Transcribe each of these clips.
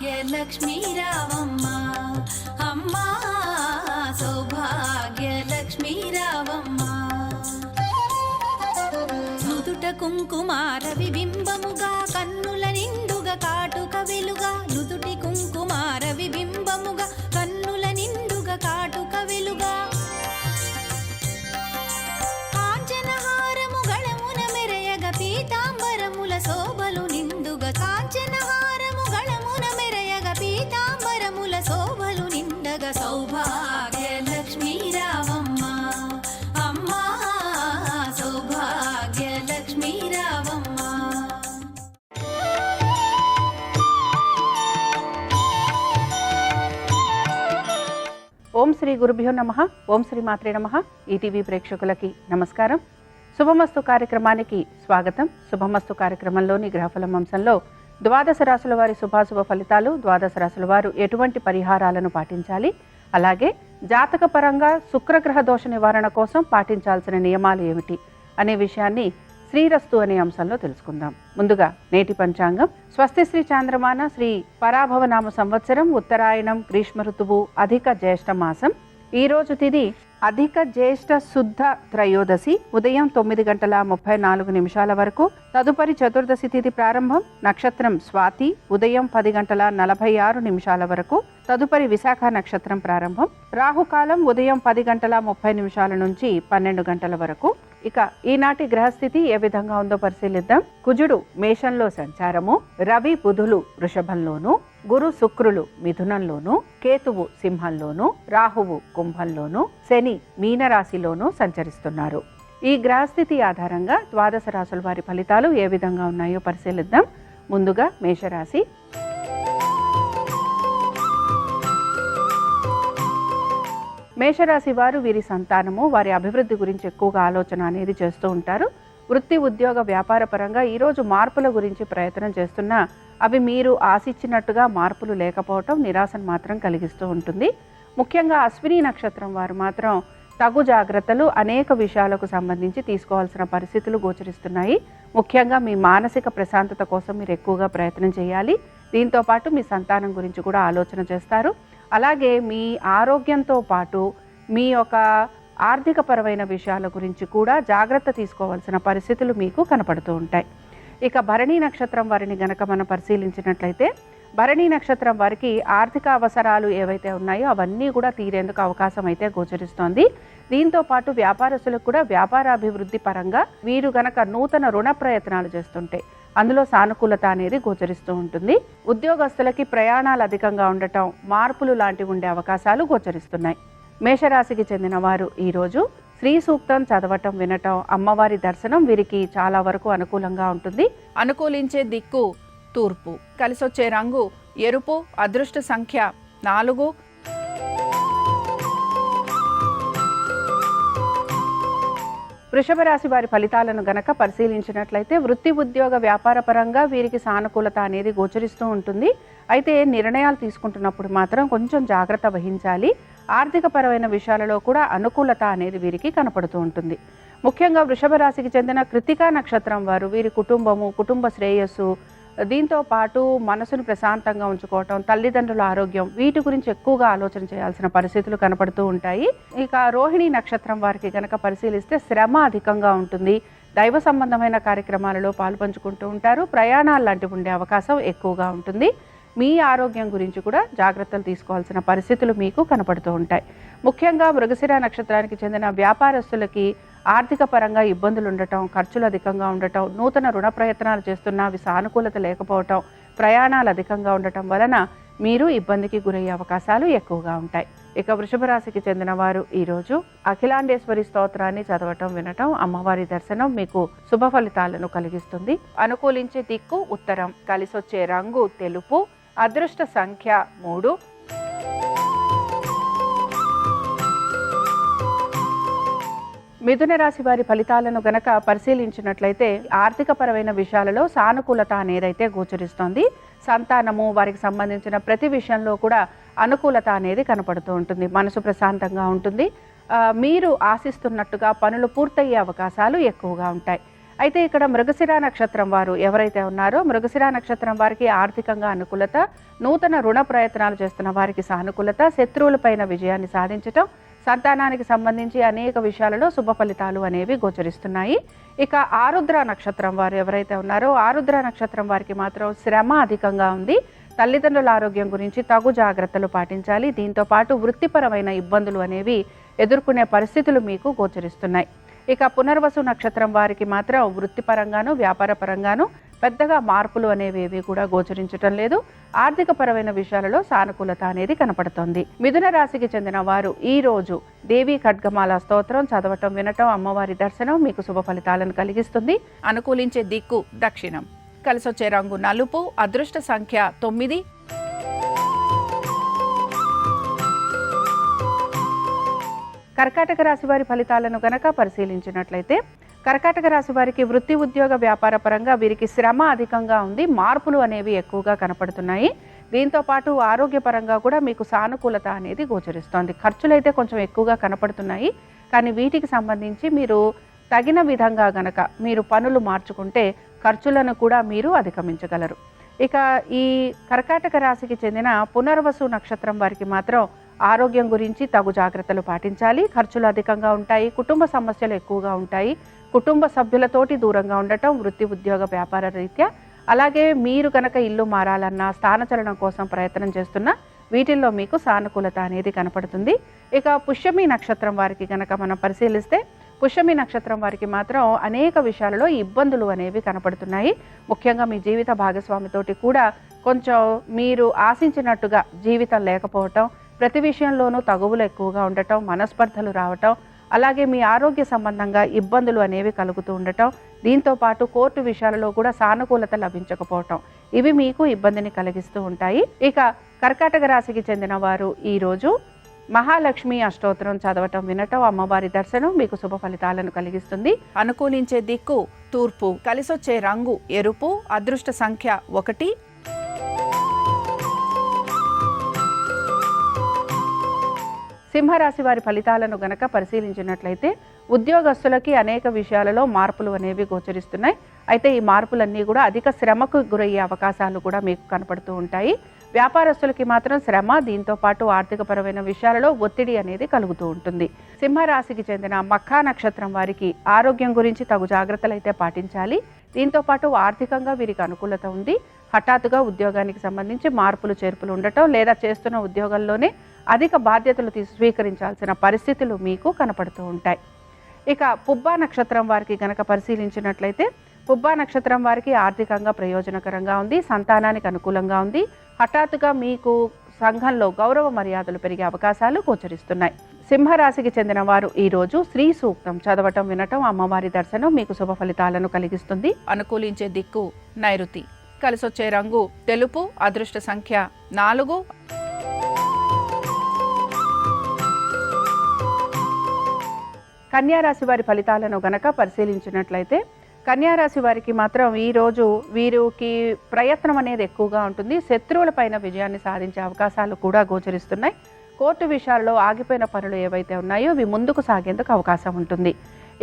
సౌభాగ్యలక్ష్మీ రావమ్మ అమ్మా, సౌభాగ్యలక్ష్మీ రావమ్మ. నుదుట కుంకుమార విబింబముగా కన్నుల నిండుగా కాటుక వెలుగా, నుదుటి కుంకుమార విబింబముగా కన్నుల నిండుగా కాటుక వెలుగా, కాంచనహారము గళమున మెరయగ పీతాంబరముల శోభలు నిండుగా, కాంచనహారము గళమున మెరయగ పీతాంబరముల శోభలు నిండగా, సౌభాగ్యలక్ష్మీ రావమ్మ అమ్మా, సౌభాగ్యలక్ష్మీ రావమ్మ. ఓం శ్రీ గురుభ్యో నమః. ఓం శ్రీ మాత్రే నమః. ఈటీవీ ప్రేక్షకులకి నమస్కారం. శుభమస్తు కార్యక్రమానికి స్వాగతం. శుభమస్తు కార్యక్రమంలోని గ్రహఫలం అంశంలో ద్వాదశ రాశుల వారి శుభాశుభ ఫలితాలు, ద్వాదశ రాశుల వారు ఎటువంటి పరిహారాలను పాటించాలి, అలాగే జాతక పరంగా శుక్రగ్రహ దోష నివారణ కోసం పాటించాల్సిన నియమాలు ఏమిటి అనే విషయాన్ని శ్రీరస్తు అనే అంశంలో తెలుసుకుందాం. ముందుగా నేటి పంచాంగం. స్వస్తి శ్రీ చాంద్రమాన శ్రీ పరాభవనామ సంవత్సరం, ఉత్తరాయణం, గ్రీష్మ ఋతువు, అధిక జ్యేష్ఠ మాసం. ఈ రోజు తిథి అధిక జ్యేష్ఠ శుద్ధ త్రయోదశి, ఉదయం 9:34 వరకు. తదుపరి చతుర్దశి తిథి ప్రారంభం. నక్షత్రం స్వాతి, ఉదయం 10:46 వరకు. తదుపరి విశాఖ నక్షత్రం ప్రారంభం. రాహుకాలం ఉదయం 10:30 నుంచి 12 వరకు. ఇక ఈనాటి గ్రహస్థితి ఏ విధంగా ఉందో పరిశీలిద్దాం. కుజుడు మేషంలో సంచారము, రవి బుధులు వృషభంలోను, గురు శుక్రులు మిథునంలోను, కేతువు సింహంలోను, రాహువు కుంభంలోను, శని మీనరాశిలోను సంచరిస్తున్నారు. ఈ గ్రహస్థితి ఆధారంగా ద్వాదశ రాశుల వారి ఫలితాలు ఏ విధంగా ఉన్నాయో పరిశీలిద్దాం. ముందుగా మేషరాశి. మేషరాశి వారు, వీరి సంతానము, వారి అభివృద్ధి గురించి ఎక్కువగా ఆలోచన అనేది చేస్తూ ఉంటారు. వృత్తి ఉద్యోగ వ్యాపార పరంగా ఈరోజు మార్పుల గురించి ప్రయత్నం చేస్తున్నా అవి మీరు ఆశించినట్టుగా మార్పులు లేకపోవటం నిరాశను మాత్రం కలిగిస్తూ ఉంటుంది. ముఖ్యంగా అశ్విని నక్షత్రం వారు మాత్రం తగు జాగ్రత్తలు అనేక విషయాలకు సంబంధించి తీసుకోవాల్సిన పరిస్థితులు గోచరిస్తున్నాయి. ముఖ్యంగా మీ మానసిక ప్రశాంతత కోసం మీరు ఎక్కువగా ప్రయత్నం చేయాలి. దీంతో పాటు మీ సంతానం గురించి కూడా ఆలోచన చేస్తారు. అలాగే మీ ఆరోగ్యంతో పాటు మీ యొక్క ఆర్థిక పరమైన విషయాల గురించి కూడా జాగ్రత్త తీసుకోవాల్సిన పరిస్థితులు మీకు కనపడుతూ ఉంటాయి. ఇక భరణీ నక్షత్రం వారిని గనక మనం పరిశీలించినట్లయితే, భరణీ నక్షత్రం వారికి ఆర్థిక అవసరాలు ఏవైతే ఉన్నాయో అవన్నీ కూడా తీరేందుకు అవకాశం అయితే గోచరిస్తోంది. దీంతో పాటు వ్యాపారస్తులకు కూడా వ్యాపారాభివృద్ధి పరంగా వీరు గనక నూతన రుణ ప్రయత్నాలు చేస్తుంటే అందులో సానుకూలత అనేది గోచరిస్తూ ఉంటుంది. ఉద్యోగస్తులకి ప్రయాణాలు అధికంగా ఉండటం, మార్పులు లాంటివి ఉండే అవకాశాలు గోచరిస్తున్నాయి. మేషరాశికి చెందిన వారు ఈరోజు శ్రీ సూక్తం చదవటం, వినటం, అమ్మవారి దర్శనం వీరికి చాలా వరకు అనుకూలంగా ఉంటుంది. అనుకూలించే దిక్కు తూర్పు, కలిసొచ్చే రంగు ఎరుపు, అదృష్ట సంఖ్య 4. వృషభ రాశి వారి ఫలితాలను గనక పరిశీలించినట్లయితే వృత్తి ఉద్యోగ వ్యాపార పరంగా వీరికి సానుకూలత అనేది గోచరిస్తూ ఉంటుంది. అయితే నిర్ణయాలు తీసుకుంటున్నప్పుడు మాత్రం కొంచెం జాగ్రత్త వహించాలి. ఆర్థిక పరమైన విషయాలలో కూడా అనుకూలత అనేది వీరికి కనపడుతూ ఉంటుంది. ముఖ్యంగా వృషభ రాశికి చెందిన కృతికా నక్షత్రం వారు, వీరి కుటుంబము, కుటుంబ శ్రేయస్సు, దీంతో పాటు మనసును ప్రశాంతంగా ఉంచుకోవటం, తల్లిదండ్రుల ఆరోగ్యం, వీటి గురించి ఎక్కువగా ఆలోచన చేయాల్సిన పరిస్థితులు కనపడుతూ ఉంటాయి. ఇక రోహిణి నక్షత్రం వారికి గనక పరిశీలిస్తే శ్రమ అధికంగా ఉంటుంది. దైవ సంబంధమైన కార్యక్రమాలలో పాల్పంచుకుంటూ ఉంటారు. ప్రయాణాలు లాంటివి ఉండే అవకాశం ఎక్కువగా ఉంటుంది. మీ ఆరోగ్యం గురించి కూడా జాగ్రత్తలు తీసుకోవాల్సిన పరిస్థితులు మీకు కనపడుతూ ఉంటాయి. ముఖ్యంగా మృగశిర నక్షత్రానికి చెందిన వ్యాపారస్తులకి ఆర్థిక పరంగా ఇబ్బందులు ఉండటం, ఖర్చులు అధికంగా ఉండటం, నూతన రుణ ప్రయత్నాలు చేస్తున్నా అవి సానుకూలత లేకపోవటం, ప్రయాణాలు అధికంగా ఉండటం వలన మీరు ఇబ్బందికి గురయ్యే అవకాశాలు ఎక్కువగా ఉంటాయి. ఇక వృషభ రాశికి చెందిన వారు ఈరోజు అఖిలాండేశ్వరి స్తోత్రాన్ని చదవటం, వినటం, అమ్మవారి దర్శనం మీకు శుభ ఫలితాలను కలిగిస్తుంది. అనుకూలించే దిక్కు ఉత్తరం, కలిసొచ్చే రంగు తెలుపు, అదృష్ట సంఖ్య 3. మిథున రాశి వారి ఫలితాలను గనక పరిశీలించినట్లయితే ఆర్థిక పరమైన విషయాలలో సానుకూలత అనేదైతే గోచరిస్తోంది. సంతానము, వారికి సంబంధించిన ప్రతి విషయంలో కూడా అనుకూలత అనేది కనపడుతూ ఉంటుంది. మనసు ప్రశాంతంగా ఉంటుంది. మీరు ఆశిస్తున్నట్టుగా పనులు పూర్తయ్యే అవకాశాలు ఎక్కువగా ఉంటాయి. అయితే ఇక్కడ మృగశిర నక్షత్రం వారు ఎవరైతే ఉన్నారో మృగశిర నక్షత్రం వారికి ఆర్థికంగా అనుకూలత, నూతన రుణ ప్రయత్నాలు చేస్తున్న వారికి సానుకూలత, శత్రువులపైన విజయాన్ని సాధించటం, సంతానానికి సంబంధించి అనేక విషయాలలో శుభ ఫలితాలు అనేవి గోచరిస్తున్నాయి. ఇక ఆరుద్ర నక్షత్రం వారు ఎవరైతే ఉన్నారో ఆరుద్ర నక్షత్రం వారికి మాత్రం శ్రమ అధికంగా ఉంది. తల్లిదండ్రుల ఆరోగ్యం గురించి తగు జాగ్రత్తలు పాటించాలి. దీంతో పాటు వృత్తిపరమైన ఇబ్బందులు అనేవి ఎదుర్కొనే పరిస్థితులు మీకు గోచరిస్తున్నాయి. ఇక పునర్వసు నక్షత్రం వారికి మాత్రం వృత్తిపరంగాను వ్యాపార పరంగాను పెద్దగా మార్పులు అనేవి ఏవి కూడా గోచరించటం లేదు. ఆర్థిక పరమైన విషయాలలో సానుకూలత అనేది కనపడుతోంది. మిథున రాశికి చెందిన వారు ఈ రోజు దేవి ఖడ్గమాల స్తోత్రం చదవటం, వినటం, అమ్మవారి దర్శనం మీకు శుభ ఫలితాలను కలిగిస్తుంది. అనుకూలించే దిక్కు దక్షిణం. కలిసొచ్చే రంగు నలుపు. అదృష్ట సంఖ్య 9. కర్కాటక రాశి వారి ఫలితాలను గనక పరిశీలించినట్లయితే కర్కాటక రాశి వారికి వృత్తి ఉద్యోగ వ్యాపార పరంగా వీరికి శ్రమ అధికంగా ఉంది. మార్పులు అనేవి ఎక్కువగా కనపడుతున్నాయి. దీంతో పాటు ఆరోగ్యపరంగా కూడా మీకు సానుకూలత అనేది గోచరిస్తోంది. ఖర్చులు అయితే కొంచెం ఎక్కువగా కనపడుతున్నాయి. కానీ వీటికి సంబంధించి మీరు తగిన విధంగా గనక మీరు పనులు మార్చుకుంటే ఖర్చులను కూడా మీరు అధిగమించగలరు. ఇక ఈ కర్కాటక రాశికి చెందిన పునర్వసు నక్షత్రం వారికి మాత్రం ఆరోగ్యం గురించి తగు జాగ్రత్తలు పాటించాలి. ఖర్చులు అధికంగా ఉంటాయి. కుటుంబ సమస్యలు ఎక్కువగా ఉంటాయి. కుటుంబ సభ్యులతోటి దూరంగా ఉండటం, వృత్తి ఉద్యోగ వ్యాపార రీత్యా, అలాగే మీరు కనుక ఇల్లు మారాలన్నా స్థానచలనం కోసం ప్రయత్నం చేస్తున్నా వీటిల్లో మీకు సానుకూలత అనేది కనపడుతుంది. ఇక పుష్యమి నక్షత్రం వారికి కనుక మనం పరిశీలిస్తే పుష్యమి నక్షత్రం వారికి మాత్రం అనేక విషయాలలో ఇబ్బందులు అనేవి కనపడుతున్నాయి. ముఖ్యంగా మీ జీవిత భాగస్వామితోటి కూడా కొంచెం మీరు ఆశించినట్టుగా జీవితం లేకపోవటం, ప్రతి విషయంలోనూ తగువులు ఎక్కువగా ఉండటం, మనస్పర్ధలు రావటం, అలాగే మీ ఆరోగ్య సంబంధంగా ఇబ్బందులు అనేవి కలుగుతూ ఉండటం, దీంతో పాటు కోర్టు విషయాలలో కూడా సానుకూలత లభించకపోవటం, ఇవి మీకు ఇబ్బందిని కలిగిస్తూ ఉంటాయి. ఇక కర్కాటక రాశికి చెందిన వారు ఈరోజు మహాలక్ష్మి అష్టోత్తరం చదవటం, వినటం, అమ్మవారి దర్శనం మీకు శుభ ఫలితాలను కలిగిస్తుంది. అనుకూలించే దిక్కు తూర్పు. కలిసొచ్చే రంగు ఎరుపు. అదృష్ట సంఖ్య 1. సింహరాశి వారి ఫలితాలను గనక పరిశీలించినట్లయితే ఉద్యోగస్తులకి అనేక విషయాలలో మార్పులు అనేవి గోచరిస్తున్నాయి. అయితే ఈ మార్పులన్నీ కూడా అధిక శ్రమకు గురయ్యే అవకాశాలు కూడా మీకు కనపడుతూ ఉంటాయి. వ్యాపారస్తులకి మాత్రం శ్రమ, దీంతో పాటు ఆర్థికపరమైన విషయాలలో ఒత్తిడి అనేది కలుగుతూ ఉంటుంది. సింహరాశికి చెందిన మఖా నక్షత్రం వారికి ఆరోగ్యం గురించి తగు జాగ్రత్తలు అయితే పాటించాలి. దీంతో పాటు ఆర్థికంగా వీరికి అనుకూలత ఉంది. హఠాత్తుగా ఉద్యోగానికి సంబంధించి మార్పులు చేర్పులు ఉండటం, లేదా చేస్తున్న ఉద్యోగంలోనే అధిక బాధ్యతలు స్వీకరించాల్సిన పరిస్థితులు మీకు కనపడుతూ ఉంటాయి. ఇక పుబ్బా నక్షత్రం వారికి గనక పరిశీలించినట్లయితే పుబ్బా నక్షత్రం వారికి ఆర్థికంగా ప్రయోజనకరంగా ఉంది. సంతానానికి అనుకూలంగా ఉంది. హఠాత్తుగా మీకు సంఘంలో గౌరవ మర్యాదలు పెరిగే అవకాశాలు గోచరిస్తున్నాయి. సింహరాశికి చెందిన వారు ఈరోజు శ్రీ సూక్తం చదవటం, వినటం, అమ్మవారి దర్శనం మీకు శుభ ఫలితాలను కలిగిస్తుంది. అనుకూలించే దిక్కు నైరుతి. కలిసొచ్చే రంగు తెలుపు. అదృష్ట సంఖ్య 4. కన్యారాశి వారి ఫలితాలను గనక పరిశీలించినట్లయితే కన్యారాశి వారికి మాత్రం ఈరోజు వీరికి ప్రయత్నం అనేది ఎక్కువగా ఉంటుంది. శత్రువులపైన విజయాన్ని సాధించే అవకాశాలు కూడా గోచరిస్తున్నాయి. కోర్టు విషయాల్లో ఆగిపోయిన పనులు ఏవైతే ఉన్నాయో అవి ముందుకు సాగేందుకు అవకాశం ఉంటుంది.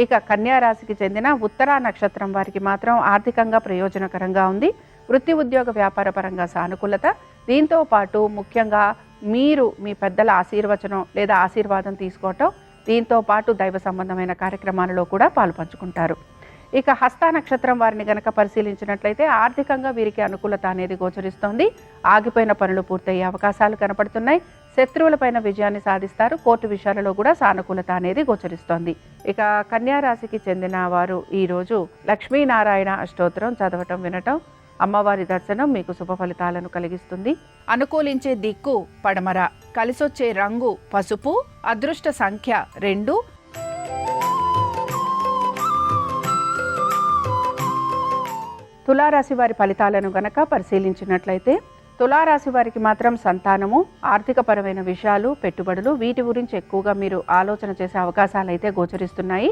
ఇక కన్యారాశికి చెందిన ఉత్తరా నక్షత్రం వారికి మాత్రం ఆర్థికంగా ప్రయోజనకరంగా ఉంది. వృత్తి ఉద్యోగ వ్యాపార పరంగా సానుకూలత, దీంతో పాటు ముఖ్యంగా మీరు మీ పెద్దల ఆశీర్వచనం లేదా ఆశీర్వాదం తీసుకోవటం, దీంతో పాటు దైవ సంబంధమైన కార్యక్రమాలలో కూడా పాలుపంచుకుంటారు. ఇక హస్త నక్షత్రం వారిని గనక పరిశీలించినట్లయితే ఆర్థికంగా వీరికి అనుకూలత అనేది గోచరిస్తోంది. ఆగిపోయిన పనులు పూర్తయ్యే అవకాశాలు కనపడుతున్నాయి. శత్రువులపైన విజయాన్ని సాధిస్తారు. కోర్టు విషయాలలో కూడా సానుకూలత అనేది గోచరిస్తోంది. ఇక కన్యా రాశికి చెందిన వారు ఈరోజు లక్ష్మీనారాయణ అష్టోత్తరం చదవటం, వినటం, అమ్మవారి దర్శనం మీకు శుభ ఫలితాలను కలిగిస్తుంది. అనుకూలించే దిక్కు పడమర. కలిసొచ్చే రంగు పసుపు. అదృష్ట సంఖ్య 2. తులారాశి వారి ఫలితాలను గనక పరిశీలించినట్లయితే తులారాశి వారికి మాత్రం సంతానము, ఆర్థికపరమైన విషయాలు, పెట్టుబడులు, వీటి గురించి ఎక్కువగా మీరు ఆలోచన చేసే అవకాశాలు అయితే గోచరిస్తున్నాయి.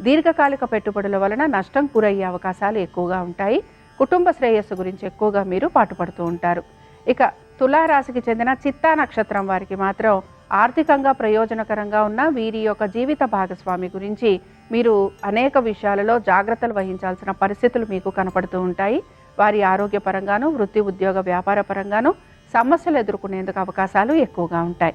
దీర్ఘకాలిక పెట్టుబడుల వలన నష్టం గురయ్యే అవకాశాలు ఎక్కువగా ఉంటాయి. కుటుంబ శ్రేయస్సు గురించి ఎక్కువగా మీరు పాటుపడుతూ ఉంటారు. ఇక తులారాశికి చెందిన చిత్తా నక్షత్రం వారికి మాత్రం ఆర్థికంగా ప్రయోజనకరంగా ఉన్న వీరి యొక్క జీవిత భాగస్వామి గురించి మీరు అనేక విషయాలలో జాగ్రత్తలు వహించాల్సిన పరిస్థితులు మీకు కనపడుతూ ఉంటాయి. వారి ఆరోగ్యపరంగాను, వృత్తి ఉద్యోగ వ్యాపార పరంగాను సమస్యలు ఎదుర్కొనేందుకు అవకాశాలు ఎక్కువగా ఉంటాయి.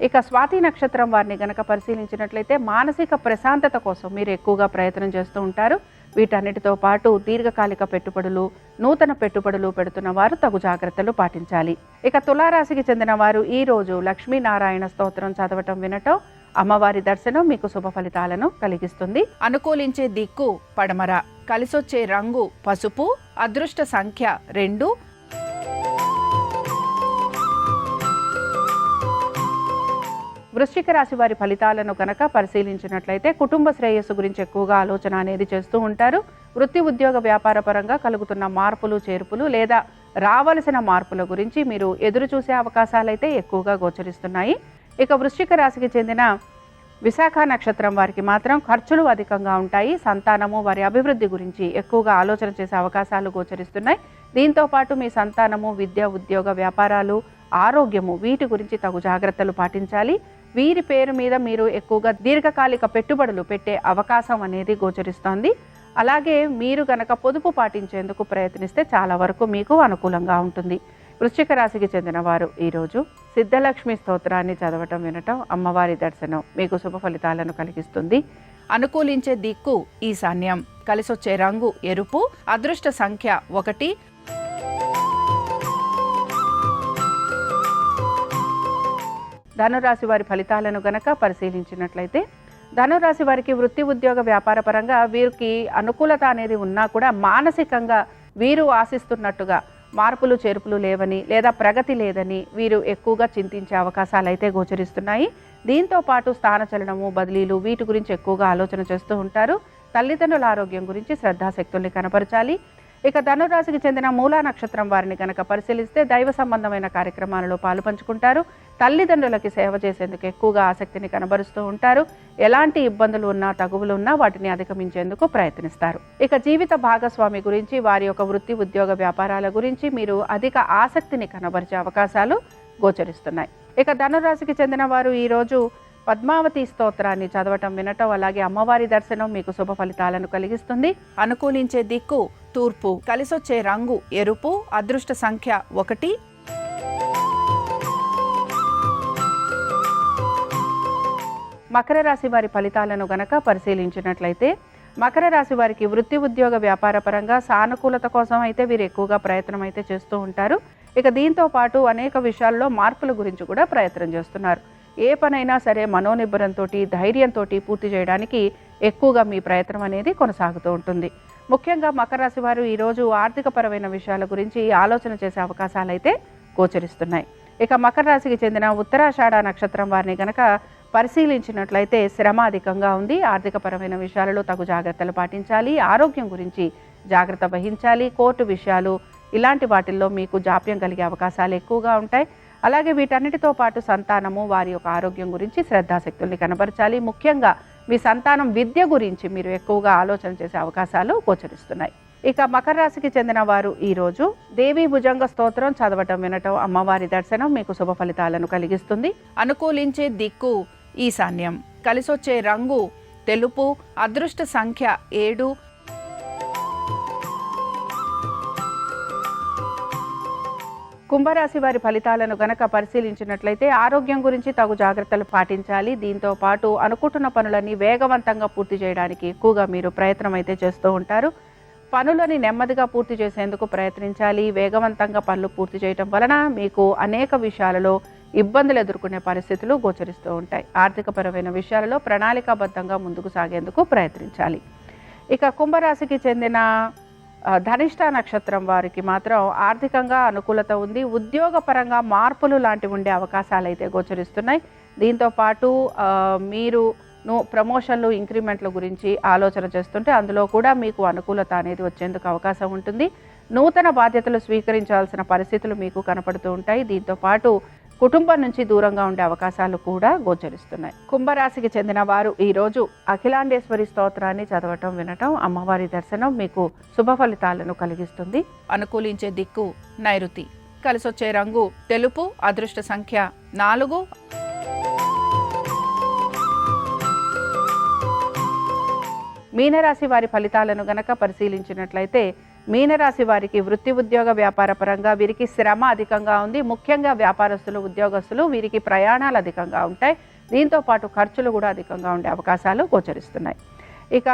ఇక స్వాతి నక్షత్రం వారిని గనక పరిశీలించినట్లయితే మానసిక ప్రశాంతత కోసం మీరు ఎక్కువగా ప్రయత్నం చేస్తూ ఉంటారు. వీటన్నిటితో పాటు దీర్ఘకాలిక పెట్టుబడులు, నూతన పెట్టుబడులు పెడుతున్న వారు తగు జాగ్రత్తలు పాటించాలి. ఇక తులారాశికి చెందిన వారు ఈ రోజు లక్ష్మీనారాయణ స్తోత్రం చదవటం, వినటం, అమ్మవారి దర్శనం మీకు శుభ ఫలితాలను కలిగిస్తుంది. అనుకూలించే దిక్కు పడమర, కలిసొచ్చే రంగు పసుపు, అదృష్ట సంఖ్య 2. వృశ్చిక రాశి వారి ఫలితాలను కనుక పరిశీలించినట్లయితే కుటుంబ శ్రేయస్సు గురించి ఎక్కువగా ఆలోచన అనేది చేస్తూ ఉంటారు. వృత్తి ఉద్యోగ వ్యాపార పరంగా కలుగుతున్న మార్పులు, చేర్పులు లేదా రావలసిన మార్పుల గురించి మీరు ఎదురు చూసే అవకాశాలైతే ఎక్కువగా గోచరిస్తున్నాయి. ఇక వృశ్చిక రాశికి చెందిన విశాఖ నక్షత్రం వారికి మాత్రం ఖర్చులు అధికంగా ఉంటాయి. సంతానము, వారి అభివృద్ధి గురించి ఎక్కువగా ఆలోచన చేసే అవకాశాలు గోచరిస్తున్నాయి. దీంతో పాటు మీ సంతానము, విద్య, ఉద్యోగ వ్యాపారాలు, ఆరోగ్యము వీటి గురించి తగు జాగ్రత్తలు పాటించాలి. వీరి పేరు మీద మీరు ఎక్కువగా దీర్ఘకాలిక పెట్టుబడులు పెట్టే అవకాశం అనేది గోచరిస్తోంది. అలాగే మీరు గనక పొదుపు పాటించేందుకు ప్రయత్నిస్తే చాలా వరకు మీకు అనుకూలంగా ఉంటుంది. వృశ్చిక రాశికి చెందిన వారు ఈరోజు సిద్ధలక్ష్మి స్తోత్రాన్ని చదవటం, వినటం, అమ్మవారి దర్శనం మీకు శుభ ఫలితాలను కలిగిస్తుంది. అనుకూలించే దిక్కు ఈశాన్యం, కలిసొచ్చే రంగు ఎరుపు, అదృష్ట సంఖ్య 1. ధనురాశి వారి ఫలితాలను గనక పరిశీలించినట్లయితే ధనురాశి వారికి వృత్తి ఉద్యోగ వ్యాపార పరంగా వీరికి అనుకూలత అనేది ఉన్నా కూడా మానసికంగా వీరు ఆశిస్తున్నట్టుగా మార్పులు, చేర్పులు లేవని లేదా ప్రగతి లేదని వీరు ఎక్కువగా చింతించే అవకాశాలు అయితే గోచరిస్తున్నాయి. దీంతో పాటు స్థానచలనము, బదిలీలు వీటి గురించి ఎక్కువగా ఆలోచన చేస్తూ ఉంటారు. తల్లిదండ్రుల ఆరోగ్యం గురించి శ్రద్ధాశక్తుల్ని కనపరచాలి. ఇక ధనురాశికి చెందిన మూలా నక్షత్రం వారిని కనుక పరిశీలిస్తే దైవ సంబంధమైన కార్యక్రమాలలో పాలుపంచుకుంటారు. తల్లిదండ్రులకి సేవ చేసేందుకు ఎక్కువగా ఆసక్తిని కనబరుస్తూ ఉంటారు. ఎలాంటి ఇబ్బందులు ఉన్నా, తగువులు ఉన్నా వాటిని అధిగమించేందుకు ప్రయత్నిస్తారు. ఇక జీవిత భాగస్వామి గురించి, వారి యొక్క వృత్తి ఉద్యోగ వ్యాపారాల గురించి మీరు అధిక ఆసక్తిని కనబరిచే అవకాశాలు గోచరిస్తున్నాయి. ఇక ధనురాశికి చెందిన వారు ఈరోజు పద్మావతి స్తోత్రాన్ని చదవటం, వినటం, అలాగే అమ్మవారి దర్శనం మీకు శుభ ఫలితాలను కలిగిస్తుంది. అనుకూలించే దిక్కు తూర్పు, కలిసొచ్చే రంగు ఎరుపు, అదృష్ట సంఖ్య 1. మకర రాశి వారి ఫలితాలను గనక పరిశీలించినట్లయితే మకర రాశి వారికి వృత్తి ఉద్యోగ వ్యాపార పరంగా సానుకూలత కోసం అయితే వీరు ఎక్కువగా ప్రయత్నం అయితే చేస్తూ ఉంటారు. ఇక దీంతో పాటు అనేక విషయాల్లో మార్పుల గురించి కూడా ప్రయత్నం చేస్తున్నారు. ఏ పనైనా సరే మనోనిబ్బరంతో, ధైర్యంతో పూర్తి చేయడానికి ఎక్కువగా మీ ప్రయత్నం అనేది కొనసాగుతూ ఉంటుంది. ముఖ్యంగా మకర రాశి వారు ఈరోజు ఆర్థికపరమైన విషయాల గురించి ఆలోచన చేసే అవకాశాలు అయితే గోచరిస్తున్నాయి. ఇక మకర రాశికి చెందిన ఉత్తరాషాఢ నక్షత్రం వారిని గనక పరిశీలించినట్లయితే శ్రమ అధికంగా ఉంది. ఆర్థికపరమైన విషయాలలో తగు జాగ్రత్తలు పాటించాలి. ఆరోగ్యం గురించి జాగ్రత్త వహించాలి. కోర్టు విషయాలు ఇలాంటి వాటిల్లో మీకు జాప్యం కలిగే అవకాశాలు ఎక్కువగా ఉంటాయి. అలాగే వీటన్నిటితో పాటు సంతానము, వారి యొక్క ఆరోగ్యం గురించి శ్రద్ధాశక్తుల్ని కనబరచాలి. ముఖ్యంగా మీ సంతానం విద్య గురించి మీరు ఎక్కువగా ఆలోచన చేసే అవకాశాలు గోచరిస్తున్నాయి. ఇక మకర రాశికి చెందిన వారు ఈరోజు దేవీ భుజంగ స్తోత్రం చదవటం, వినటం, అమ్మవారి దర్శనం మీకు శుభ ఫలితాలను కలిగిస్తుంది. అనుకూలించే దిక్కు ఈశాన్యం, కలిసొచ్చే రంగు తెలుపు, అదృష్ట సంఖ్య 7. కుంభరాశి వారి ఫలితాలను గనక పరిశీలించినట్లయితే ఆరోగ్యం గురించి తగు జాగ్రత్తలు పాటించాలి. దీంతో పాటు అనుకుంటున్న పనులన్నీ వేగవంతంగా పూర్తి చేయడానికి ఎక్కువగా మీరు ప్రయత్నం అయితే చేస్తూ ఉంటారు. పనులని నెమ్మదిగా పూర్తి చేసేందుకు ప్రయత్నించాలి. వేగవంతంగా పనులు పూర్తి చేయటం వలన మీకు అనేక విషయాలలో ఇబ్బందులు ఎదుర్కొనే పరిస్థితులు గోచరిస్తూ ఉంటాయి. ఆర్థికపరమైన విషయాలలో ప్రణాళికాబద్ధంగా ముందుకు సాగేందుకు ప్రయత్నించాలి. ఇక కుంభరాశికి చెందిన ధనిష్ట నక్షత్రం వారికి మాత్రం ఆర్థికంగా అనుకూలత ఉంది. ఉద్యోగపరంగా మార్పులు లాంటివి ఉండే అవకాశాలు అయితే గోచరిస్తున్నాయి. దీంతో పాటు మీరు ప్రమోషన్లు, ఇంక్రిమెంట్ల గురించి ఆలోచన చేస్తుంటే అందులో కూడా మీకు అనుకూలత అనేది వచ్చేందుకు అవకాశం ఉంటుంది. నూతన బాధ్యతలు స్వీకరించాల్సిన పరిస్థితులు మీకు కనపడుతూ ఉంటాయి. దీంతో పాటు కుటుంబం నుంచి దూరంగా ఉండే అవకాశాలు కూడా గోచరిస్తున్నాయి. కుంభరాశికి చెందిన వారు ఈరోజు అఖిలాండేశ్వరి స్తోత్రాన్ని చదవటం, వినటం, అమ్మవారి దర్శనం మీకు శుభ ఫలితాలను కలిగిస్తుంది. అనుకూలించే దిక్కు నైరుతి, కలిసొచ్చే రంగు తెలుపు, అదృష్ట సంఖ్య 4. మీనరాశి వారి ఫలితాలను గనక పరిశీలించినట్లయితే మీనరాశి వారికి వృత్తి ఉద్యోగ వ్యాపార పరంగా వీరికి శ్రమ అధికంగా ఉంది. ముఖ్యంగా వ్యాపారస్తులు, ఉద్యోగస్తులు వీరికి ప్రయాణాలు అధికంగా ఉంటాయి. దీంతో పాటు ఖర్చులు కూడా అధికంగా ఉండే అవకాశాలు గోచరిస్తున్నాయి. ఇక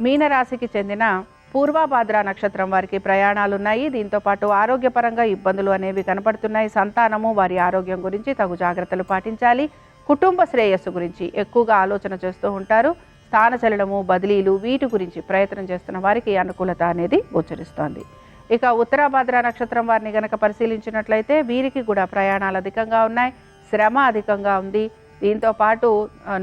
మీనరాశికి చెందిన పూర్వభాద్ర నక్షత్రం వారికి ప్రయాణాలు ఉన్నాయి. దీంతో పాటు ఆరోగ్యపరంగా ఇబ్బందులు అనేవి కనపడుతున్నాయి. సంతానము, వారి ఆరోగ్యం గురించి తగు జాగ్రత్తలు పాటించాలి. కుటుంబ శ్రేయస్సు గురించి ఎక్కువగా ఆలోచన చేస్తూ ఉంటారు. స్థానచలనము, బదిలీలు వీటి గురించి ప్రయత్నం చేస్తున్న వారికి అనుకూలత అనేది గోచరిస్తోంది. ఇక ఉత్తరాభాద్ర నక్షత్రం వారిని గనక పరిశీలించినట్లయితే వీరికి కూడా ప్రయాణాలు అధికంగా ఉన్నాయి. శ్రమ అధికంగా ఉంది. దీంతో పాటు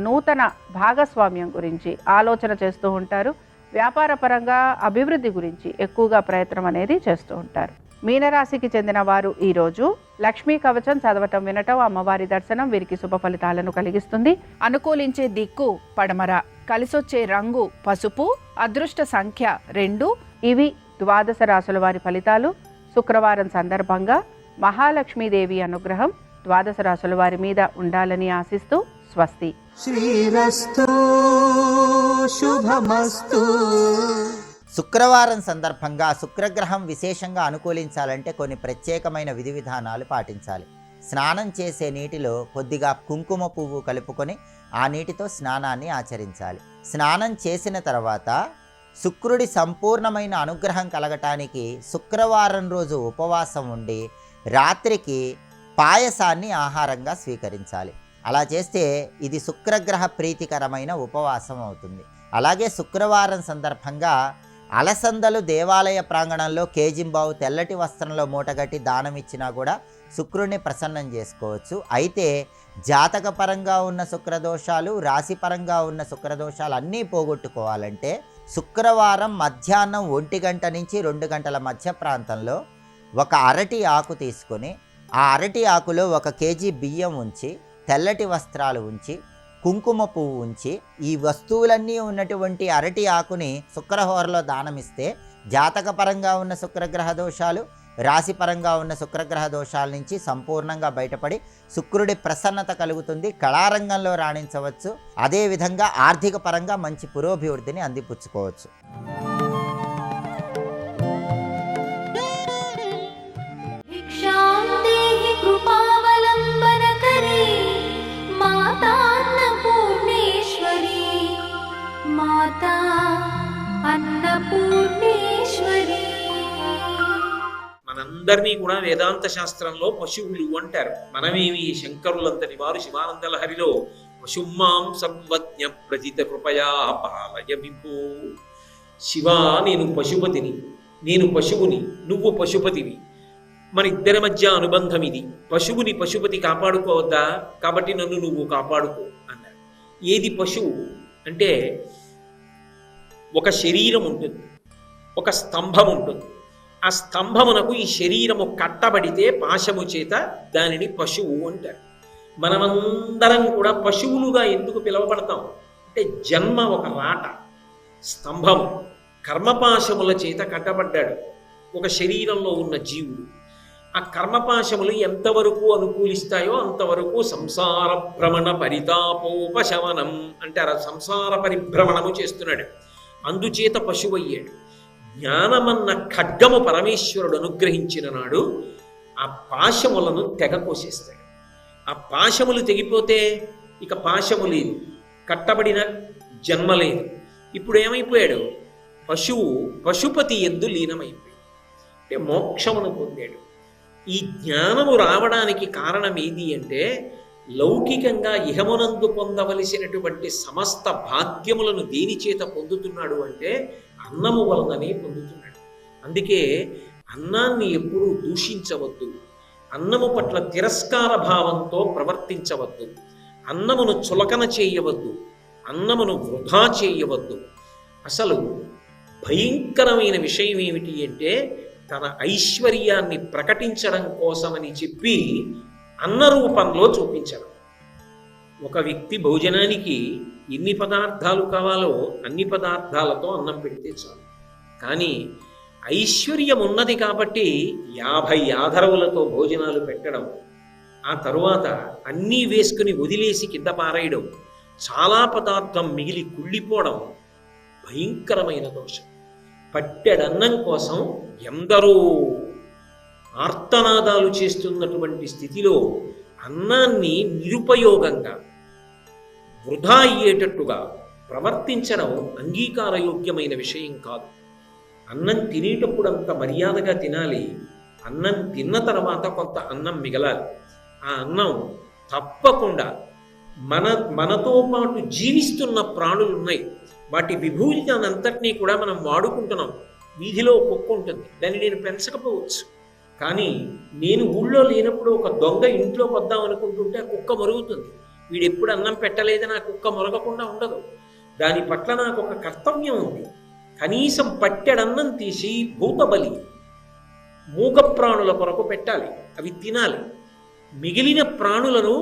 నూతన భాగస్వామ్యం గురించి ఆలోచన చేస్తూ ఉంటారు. వ్యాపార పరంగా అభివృద్ధి గురించి ఎక్కువగా ప్రయత్నం అనేది చేస్తూ ఉంటారు. మీనరాశికి చెందిన వారు ఈరోజు లక్ష్మీ కవచం చదవటం, వినటం, అమ్మవారి దర్శనం వీరికి శుభ ఫలితాలను కలిగిస్తుంది. అనుకూలించే దిక్కు పడమర, కలిసొచ్చే రంగు పసుపు, అదృష్ట సంఖ్య 2. ఇవి ద్వాదశ రాశుల వారి ఫలితాలు. శుక్రవారం సందర్భంగా మహాలక్ష్మీదేవి అనుగ్రహం ద్వాదశ రాశుల వారి మీద ఉండాలని ఆశిస్తూ స్వస్తి. శ్రీరస్తు శుభమస్తు. శుక్రవారం సందర్భంగా శుక్రగ్రహం విశేషంగా అనుకూలించాలంటే కొన్ని ప్రత్యేకమైన విధి విధానాలు పాటించాలి. స్నానం చేసే నీటిలో కొద్దిగా కుంకుమ పువ్వు కలుపుకొని ఆ నీటితో స్నానాన్ని ఆచరించాలి. స్నానం చేసిన తర్వాత శుక్రుడి సంపూర్ణమైన అనుగ్రహం కలగటానికి శుక్రవారం రోజు ఉపవాసం ఉండి రాత్రికి పాయసాన్ని ఆహారంగా స్వీకరించాలి. అలా చేస్తే ఇది శుక్రగ్రహ ప్రీతికరమైన ఉపవాసం అవుతుంది. అలాగే శుక్రవారం సందర్భంగా అలసందలు దేవాలయ ప్రాంగణంలో కేజింబావు తెల్లటి వస్త్రంలో మూటగట్టి దానం ఇచ్చినా కూడా శుక్రుడిని ప్రసన్నం చేసుకోవచ్చు. అయితే జాతకపరంగా ఉన్న శుక్రదోషాలు, రాశిపరంగా ఉన్న శుక్రదోషాలు అన్నీ పోగొట్టుకోవాలంటే శుక్రవారం మధ్యాహ్నం 1 గంట నుంచి 2 గంటల మధ్య ప్రాంతంలో ఒక అరటి ఆకు తీసుకొని ఆ అరటి ఆకులో 1 కేజీ బియ్యం ఉంచి, తెల్లటి వస్త్రాలు ఉంచి, కుంకుమ పువ్వు ఉంచి, ఈ వస్తువులన్నీ ఉన్నటువంటి అరటి ఆకుని శుక్రహోరలో దానమిస్తే జాతకపరంగా ఉన్న శుక్రగ్రహ దోషాలు, రాశిపరంగా ఉన్న శుక్రగ్రహ దోషాల నుంచి సంపూర్ణంగా బయటపడి శుక్రుడి ప్రసన్నత కలుగుతుంది. కళారంగంలో రాణించవచ్చు. అదేవిధంగా ఆర్థిక పరంగా మంచి పురోభివృద్ధిని అందిపుచ్చుకోవచ్చు. మనందరినీ కూడా వేదాంత శాస్త్రంలో పశువులు అంటారు. మనమేమి శంకరులంతటి వారు శివానంద లహరిలో పశుమాం సర్వజ్ఞ ప్రజిత కృపయా పాలయ విభో. శివా, నేను పశుపతిని, నేను పశువుని, నువ్వు పశుపతివి, మన ఇద్దరి మధ్య అనుబంధం ఇది. పశువుని పశుపతి కాపాడుకోవద్దా? కాబట్టి నన్ను నువ్వు కాపాడుకో అన్నాడు. ఏది పశువు అంటే ఒక శరీరం ఉంటుంది, ఒక స్తంభం ఉంటుంది. ఆ స్తంభమునకు ఈ శరీరము కట్టబడితే పాశము చేత దానిని పశువు అంటారు. మనమందరం కూడా పశువులుగా ఎందుకు పిలువబడతాం అంటే జన్మ ఒక రాట, స్తంభము, కర్మపాశముల చేత కట్టబడ్డాడు ఒక శరీరంలో ఉన్న జీవుడు. ఆ కర్మపాశములు ఎంతవరకు అనుకూలిస్తాయో అంతవరకు సంసార భ్రమణ పరితాపోపశమనం అంటారు. సంసార పరిభ్రమణము చేస్తున్నాడు, అందుచేత పశువు అయ్యాడు. జ్ఞానమన్న ఖడ్గము పరమేశ్వరుడు అనుగ్రహించిన నాడు ఆ పాశములను తెగ కోసేస్తాడు. ఆ పాశములు తెగిపోతే ఇక పాశము లేదు, కట్టబడిన జన్మ లేదు. ఇప్పుడు ఏమైపోయాడు? పశువు పశుపతి యందు లీనమైపోయాడు, అంటే మోక్షమును పొందాడు. ఈ జ్ఞానము రావడానికి కారణం ఏది అంటే లౌకికంగా ఇహమునందు పొందవలసినటువంటి సమస్త భాగ్యములను దేని చేత పొందుతున్నాడు అంటే అన్నము వలననే పొందుతున్నాడు. అందుకే అన్నాన్ని ఎప్పుడూ దూషించవద్దు, అన్నము పట్ల తిరస్కార భావంతో ప్రవర్తించవద్దు, అన్నమును చులకన చేయవద్దు, అన్నమును వృధా చేయవద్దు. అసలు భయంకరమైన విషయం ఏమిటి అంటే తన ఐశ్వర్యాన్ని ప్రకటించడం కోసమని చెప్పి అన్న రూపంలో చూపించడం. ఒక వ్యక్తి భోజనానికి ఎన్ని పదార్థాలు కావాలో అన్ని పదార్థాలతో అన్నం పెడితే చాలు. కానీ ఐశ్వర్యం ఉన్నది కాబట్టి 50 ఆధరవులతో భోజనాలు పెట్టడం, ఆ తరువాత అన్నీ వేసుకుని వదిలేసి కింద పారేయడం, చాలా పదార్థం మిగిలి కుళ్ళిపోవడం, భయంకరమైన దోషం. పట్టెడన్నం కోసం ఎందరో ఆర్తనాదాలు చేస్తున్నటువంటి స్థితిలో అన్నాన్ని నిరుపయోగంగా వృధా అయ్యేటట్టుగా ప్రవర్తించడం అంగీకారయోగ్యమైన విషయం కాదు. అన్నం తినేటప్పుడు అంత మర్యాదగా తినాలి. అన్నం తిన్న తర్వాత కొంత అన్నం మిగలాలి. ఆ అన్నం తప్పకుండా మనతో పాటు జీవిస్తున్న ప్రాణులు ఉన్నాయి, వాటి విభూతిని అంతటినీ కూడా మనం వాడుకుంటున్నాం. వీధిలో కుక్క ఉంటుంది, దాన్ని నేను పెంచకపోవచ్చు, కానీ నేను ఊళ్ళో లేనప్పుడు ఒక దొంగ ఇంట్లో వద్దాం అనుకుంటుంటే ఆ కుక్క మొరుగుతుంది. వీడు ఎప్పుడు అన్నం పెట్టలేదని ఆ కుక్క మొరగకుండా ఉండదు. దాని పట్ల నాకు ఒక కర్తవ్యం ఉంది. కనీసం పట్టెడన్నం తీసి భూతబలి మూగ ప్రాణుల కొరకు పెట్టాలి, అవి తినాలి. మిగిలిన ప్రాణులను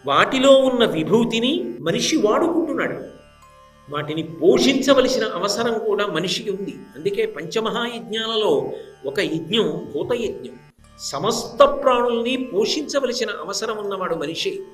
వాటిలో ఉన్న విభూతిని మనిషి వాడుకుంటున్నాడు. వాటిని పోషించవలసిన అవసరం కూడా మనిషికి ఉంది. అందుకే పంచమహాయజ్ఞాలలో ఒక యజ్ఞం భూతయజ్ఞం. సమస్త ప్రాణుల్ని పోషించవలసిన అవసరం ఉన్నవాడు మనిషి.